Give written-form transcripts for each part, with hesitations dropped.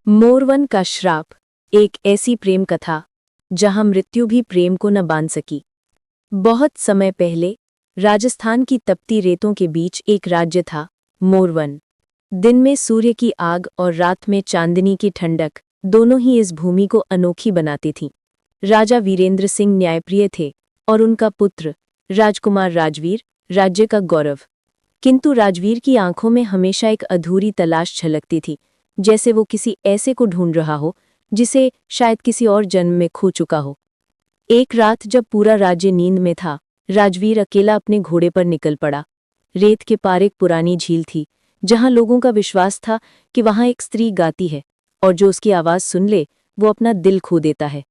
मोरवन का श्राप, एक ऐसी प्रेम कथा जहां मृत्यु भी प्रेम को न बांध सकी। बहुत समय पहले राजस्थान की तपती रेतों के बीच एक राज्य था, मोरवन। दिन में सूर्य की आग और रात में चांदनी की ठंडक दोनों ही इस भूमि को अनोखी बनाती थीं। राजा वीरेंद्र सिंह न्यायप्रिय थे और उनका पुत्र राजकुमार राजवीर राज्य का गौरव। किंतु राजवीर की आंखों में हमेशा एक अधूरी तलाश झलकती थी, जैसे वो किसी ऐसे को ढूंढ रहा हो जिसे शायद किसी और जन्म में खो चुका हो। एक रात जब पूरा राज्य नींद में था, राजवीर अकेला अपने घोड़े पर निकल पड़ा। रेत के पार एक पुरानी झील थी, जहां लोगों का विश्वास था कि वहां एक स्त्री गाती है और जो उसकी आवाज सुन ले वो अपना दिल खो देता है।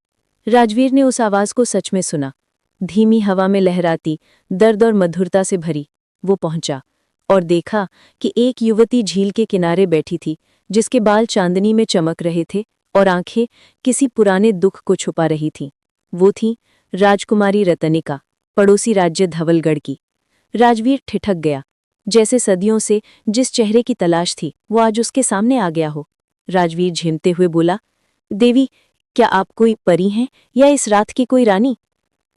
राजवीर ने उस आवाज को सच में सुना, धीमी हवा में लहराती, दर्द और मधुरता से भरी। वो पहुंचा और देखा कि एक युवती झील के किनारे बैठी थी, जिसके बाल चांदनी में चमक रहे थे और आंखें किसी पुराने दुख को छुपा रही थीं। वो थी राजकुमारी रतनिका, पड़ोसी राज्य धवलगढ़ की। राजवीर ठिठक गया, जैसे सदियों से जिस चेहरे की तलाश थी वो आज उसके सामने आ गया हो। राजवीर झिमते हुए बोला, देवी, क्या आप कोई परी हैं या इस रात की कोई रानी?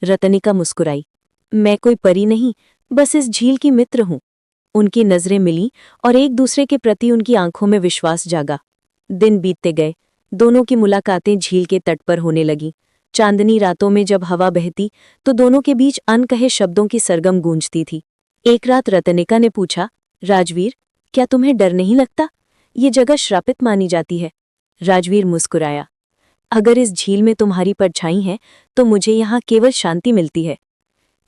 रतनिका मुस्कुराई, मैं कोई परी नहीं, बस इस झील की मित्र हूं। उनकी नजरें मिलीं और एक दूसरे के प्रति उनकी आंखों में विश्वास जागा। दिन बीतते गए, दोनों की मुलाकातें झील के तट पर होने लगीं। चांदनी रातों में जब हवा बहती तो दोनों के बीच अनकहे शब्दों की सरगम गूंजती थी। एक रात रतनिका ने पूछा, राजवीर, क्या तुम्हें डर नहीं लगता? ये जगह श्रापित मानी जाती है। राजवीर मुस्कुराया, अगर इस झील में तुम्हारी परछाई है तो मुझे यहाँ केवल शांति मिलती है।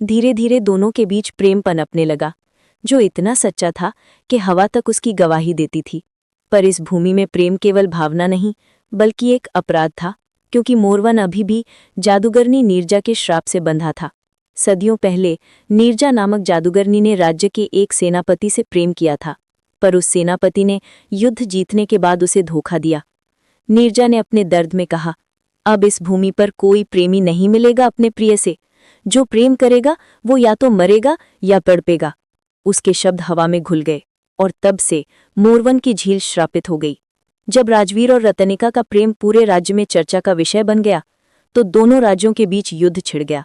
धीरे धीरे दोनों के बीच प्रेम पनपने लगा, जो इतना सच्चा था कि हवा तक उसकी गवाही देती थी। पर इस भूमि में प्रेम केवल भावना नहीं, बल्कि एक अपराध था, क्योंकि मोरवन अभी भी जादूगरनी नीरजा के श्राप से बंधा था। सदियों पहले नीरजा नामक जादूगरनी ने राज्य के एक सेनापति से प्रेम किया था, पर उस सेनापति ने युद्ध जीतने के बाद उसे धोखा दिया। नीरजा ने अपने दर्द में कहा, अब इस भूमि पर कोई प्रेमी नहीं मिलेगा अपने प्रिय से। जो प्रेम करेगा वो या तो मरेगा या तड़पेगा। उसके शब्द हवा में घुल गए और तब से मोरवन की झील श्रापित हो गई। जब राजवीर और रतनिका का प्रेम पूरे राज्य में चर्चा का विषय बन गया तो दोनों राज्यों के बीच युद्ध छिड़ गया।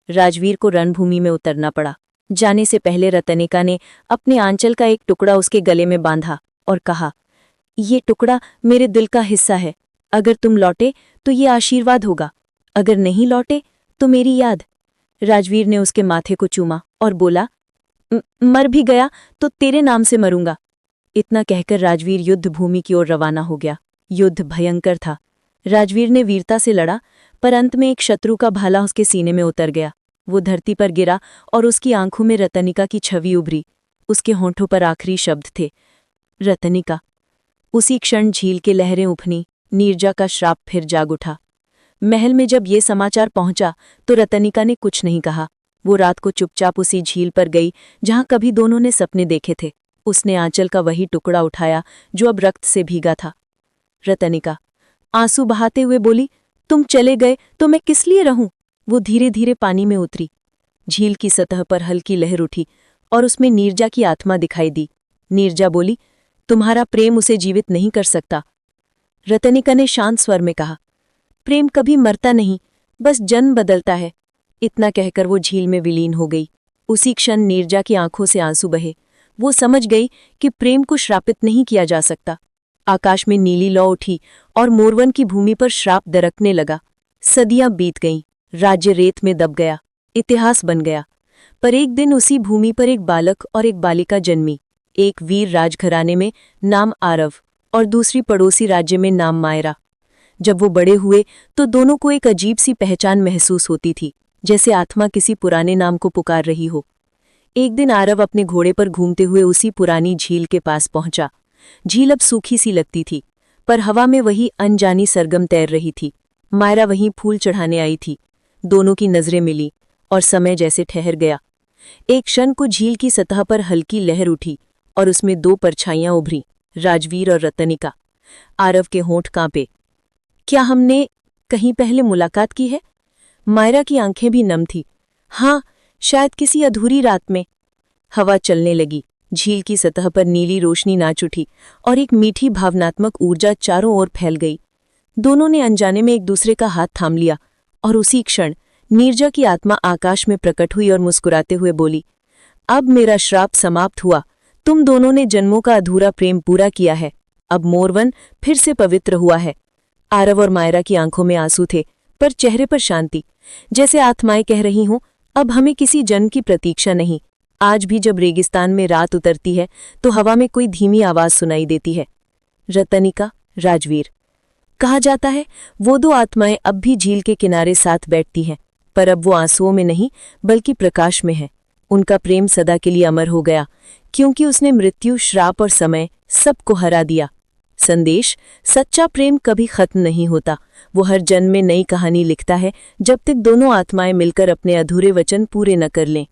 राजवीर को रणभूमि में उतरना पड़ा। जाने से पहले रतनिका ने अपने आंचल का एक टुकड़ा उसके गले में बांधा और कहा, ये टुकड़ा मेरे दिल का हिस्सा है। अगर तुम लौटे तो ये आशीर्वाद होगा, अगर नहीं लौटे तो मेरी याद। राजवीर ने उसके माथे को चूमा और बोला, मर भी गया तो तेरे नाम से मरूंगा। इतना कहकर राजवीर युद्ध भूमि की ओर रवाना हो गया। युद्ध भयंकर था। राजवीर ने वीरता से लड़ा, पर अंत में एक शत्रु का भाला उसके सीने में उतर गया। वो धरती पर गिरा और उसकी आंखों में रतनिका की छवि उभरी। उसके होंठों पर आखिरी शब्द थे, रतनिका। उसी क्षण झील के लहरें उफनी, नीरजा का श्राप फिर जाग उठा। महल में जब ये समाचार पहुंचा तो रतनिका ने कुछ नहीं कहा। वो रात को चुपचाप उसी झील पर गई जहां कभी दोनों ने सपने देखे थे। उसने आंचल का वही टुकड़ा उठाया जो अब रक्त से भीगा था। रतनिका आंसू बहाते हुए बोली, तुम चले गए तो मैं किस लिए रहूं? वो धीरे धीरे पानी में उतरी। झील की सतह पर हल्की लहर उठी और उसमें नीरजा की आत्मा दिखाई दी। नीरजा बोली, तुम्हारा प्रेम उसे जीवित नहीं कर सकता। रतनिका ने शांत स्वर में कहा, प्रेम कभी मरता नहीं, बस जन्म बदलता है। इतना कहकर वो झील में विलीन हो गई। उसी क्षण नीरजा की आंखों से आंसू बहे। वो समझ गई कि प्रेम को श्रापित नहीं किया जा सकता। आकाश में नीली लौ उठी और मोरवन की भूमि पर श्राप दरकने लगा। सदियां बीत गईं, राज्य रेत में दब गया, इतिहास बन गया। पर एक दिन उसी भूमि पर एक बालक और एक बालिका जन्मी। एक वीर राजघराने में नाम आरव और दूसरी पड़ोसी राज्य में नाम मायरा। जब वो बड़े हुए तो दोनों को एक अजीब सी पहचान महसूस होती थी, जैसे आत्मा किसी पुराने नाम को पुकार रही हो। एक दिन आरव अपने घोड़े पर घूमते हुए उसी पुरानी झील के पास पहुंचा। झील अब सूखी सी लगती थी, पर हवा में वही अनजानी सरगम तैर रही थी। मायरा वहीं फूल चढ़ाने आई थी। दोनों की नजरें मिली और समय जैसे ठहर गया। एक क्षण को झील की सतह पर हल्की लहर उठी और उसमें दो परछाइयां उभरी, राजवीर और रतनिका। आरव के होंठ कांपे, क्या हमने कहीं पहले मुलाकात की है? मायरा की आंखें भी नम थी। हाँ, शायद किसी अधूरी रात में। हवा चलने लगी, झील की सतह पर नीली रोशनी नाच उठी और एक मीठी भावनात्मक ऊर्जा चारों ओर फैल गई। दोनों ने अनजाने में एक दूसरे का हाथ थाम लिया और उसी क्षण नीरजा की आत्मा आकाश में प्रकट हुई और मुस्कुराते हुए बोली, अब मेरा श्राप समाप्त हुआ। तुम दोनों ने जन्मों का अधूरा प्रेम पूरा किया है। अब मोरवन फिर से पवित्र हुआ है। आरव और मायरा की आंखों में आंसू थे, पर चेहरे पर शांति, जैसे आत्माएं कह रही हों, अब हमें किसी जन्म की प्रतीक्षा नहीं। आज भी जब रेगिस्तान में रात उतरती है तो हवा में कोई धीमी आवाज सुनाई देती है, रतनिका, राजवीर। कहा जाता है वो दो आत्माएं अब भी झील के किनारे साथ बैठती हैं, पर अब वो आंसुओं में नहीं बल्कि प्रकाश में है। उनका प्रेम सदा के लिए अमर हो गया, क्योंकि उसने मृत्यु, श्राप और समय सबको हरा दिया। संदेश: सच्चा प्रेम कभी खत्म नहीं होता। वो हर जन्म में नई कहानी लिखता है, जब तक दोनों आत्माएं मिलकर अपने अधूरे वचन पूरे न कर लें।